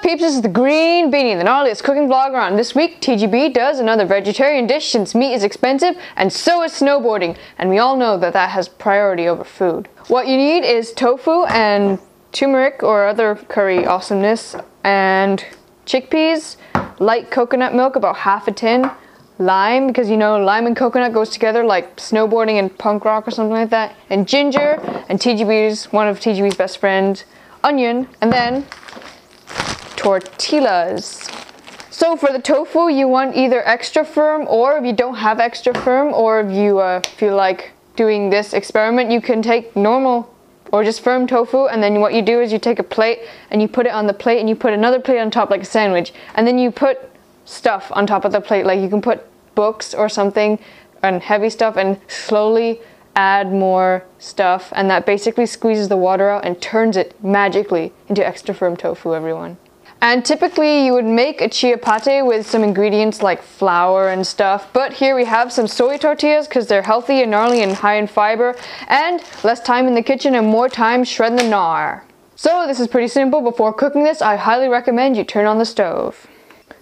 peeps? This is the Green Beanie, the gnarliest cooking vlog around. This week, TGB does another vegetarian dish since meat is expensive and so is snowboarding. And we all know that that has priority over food. What you need is tofu and turmeric or other curry awesomeness, and chickpeas, light coconut milk, about half a tin, lime, because you know lime and coconut goes together like snowboarding and punk rock or something like that, and ginger, and one of TGB's best friends, onion, and then tortillas. So for the tofu, you want either extra firm, or if you don't have extra firm, or if you feel like doing this experiment, you can take normal or just firm tofu, and then what you do is you take a plate and you put it on the plate and you put another plate on top like a sandwich, and then you put stuff on top of the plate, like you can put books or something and heavy stuff, and slowly add more stuff, and that basically squeezes the water out and turns it magically into extra firm tofu, everyone. And typically you would make a chia pate with some ingredients like flour and stuff, but here we have some soy tortillas because they're healthy and gnarly and high in fiber, and less time in the kitchen and more time shredding the gnar. So this is pretty simple. Before cooking this, I highly recommend you turn on the stove.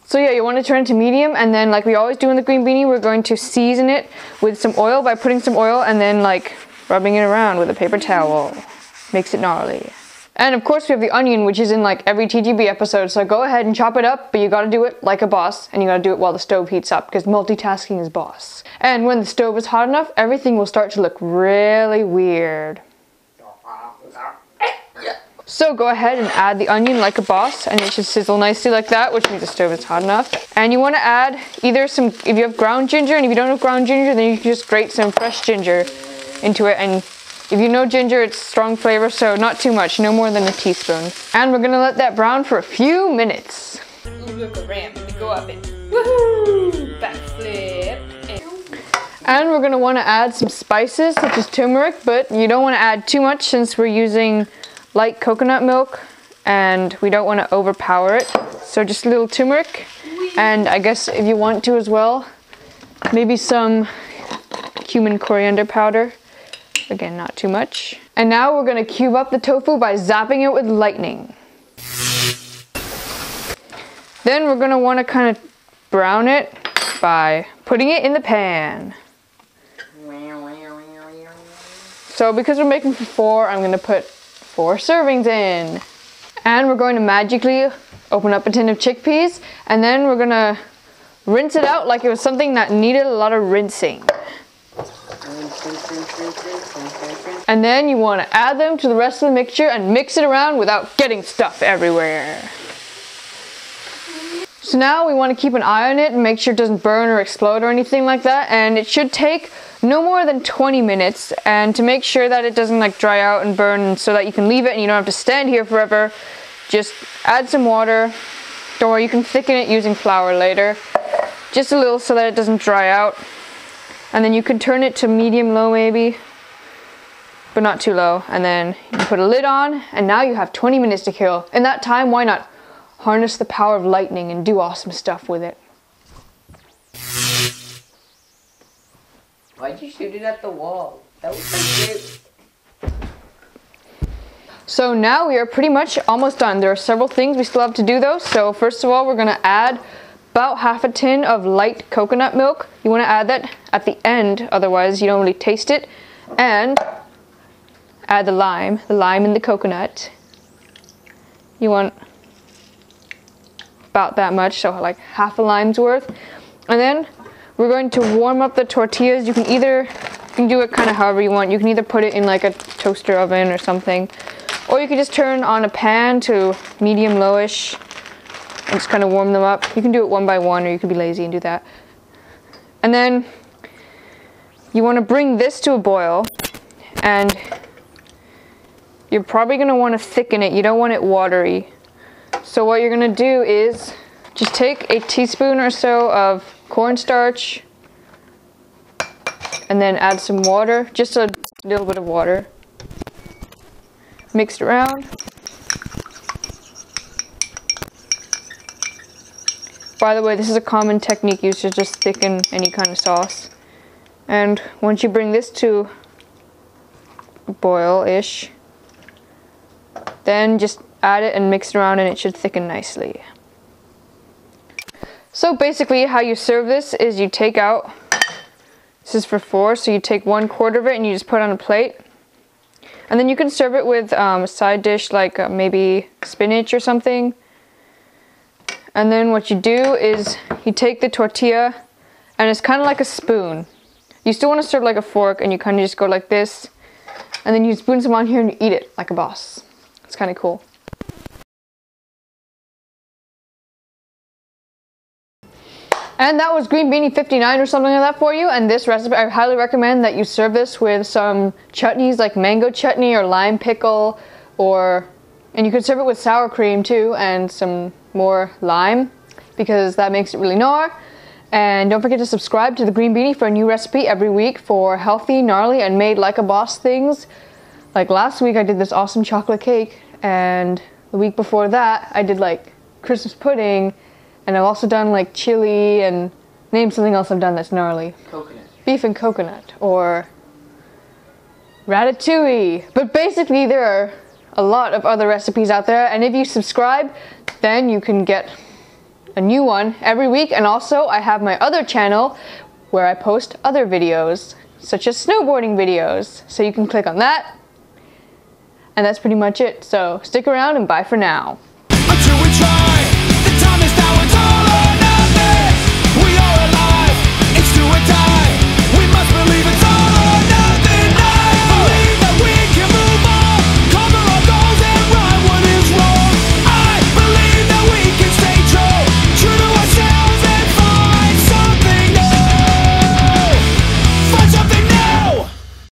So yeah, you want to turn it to medium, and then like we always do in the Green Beanie, we're going to season it with some oil by putting some oil and then like rubbing it around with a paper towel. Makes it gnarly. And of course we have the onion, which is in like every TGB episode, so go ahead and chop it up, but you gotta do it like a boss, and you gotta do it while the stove heats up, because multitasking is boss. And when the stove is hot enough, everything will start to look really weird. So go ahead and add the onion like a boss, and it should sizzle nicely like that, which means the stove is hot enough. And you want to add either some, if you have ground ginger, and if you don't have ground ginger, then you can just grate some fresh ginger into it. And if you know ginger, it's strong flavor, so not too much, no more than a teaspoon. And we're gonna let that brown for a few minutes. Ooh, look, a ramp. We go up it. Woohoo! Backflip. And we're gonna want to add some spices, such as turmeric, but you don't want to add too much since we're using light coconut milk and we don't want to overpower it. So just a little turmeric, and I guess if you want to as well, maybe some cumin coriander powder. Again, not too much. And now we're gonna cube up the tofu by zapping it with lightning. Then we're gonna want to kind of brown it by putting it in the pan. So because we're making for 4, I'm gonna put 4 servings in. And we're going to magically open up a tin of chickpeas, and then we're gonna rinse it out like it was something that needed a lot of rinsing. And then you want to add them to the rest of the mixture and mix it around without getting stuff everywhere. So now we want to keep an eye on it and make sure it doesn't burn or explode or anything like that, and it should take no more than 20 minutes, and to make sure that it doesn't like dry out and burn, so that you can leave it and you don't have to stand here forever, just add some water, or you can thicken it using flour later, just a little so that it doesn't dry out. And then you can turn it to medium-low maybe, but not too low. And then you put a lid on, and now you have 20 minutes to kill. In that time, why not harness the power of lightning and do awesome stuff with it? Why'd you shoot it at the wall? That was so cute. So now we are pretty much almost done. There are several things we still have to do though. So first of all, we're gonna add about half a tin of light coconut milk. You want to add that at the end, otherwise you don't really taste it. And add the lime in the coconut. You want about that much, so like half a lime's worth. And then we're going to warm up the tortillas. You can do it kind of however you want. You can either put it in like a toaster oven or something, or you can just turn on a pan to medium lowish and just kind of warm them up. You can do it one by one, or you can be lazy and do that. And then you want to bring this to a boil, and you're probably going to want to thicken it. You don't want it watery. So what you're going to do is just take a teaspoon or so of cornstarch and then add some water, just a little bit of water. Mix it around. By the way, this is a common technique used to just thicken any kind of sauce. And once you bring this to boil-ish, then just add it and mix it around and it should thicken nicely. So basically how you serve this is you take out, this is for 4, so you take 1/4 of it and you just put it on a plate. And then you can serve it with a side dish like maybe spinach or something. And then what you do is you take the tortilla and it's kind of like a spoon. You still want to serve like a fork and you kind of just go like this. And then you spoon some on here and you eat it like a boss. It's kind of cool. And that was Green Beanie 59 or something like that for you. And this recipe, I highly recommend that you serve this with some chutneys like mango chutney or lime pickle, and you could serve it with sour cream too and some more lime because that makes it really gnar. And don't forget to subscribe to the Green Beanie for a new recipe every week for healthy, gnarly, and made like a boss things. Like last week I did this awesome chocolate cake, and the week before that I did like Christmas pudding. And I've also done like chili and name something else I've done that's gnarly. Coconut. Beef and coconut or ratatouille. But basically there are a lot of other recipes out there, and if you subscribe then you can get a new one every week. And also I have my other channel where I post other videos such as snowboarding videos, so you can click on that. And that's pretty much it. So stick around and bye for now.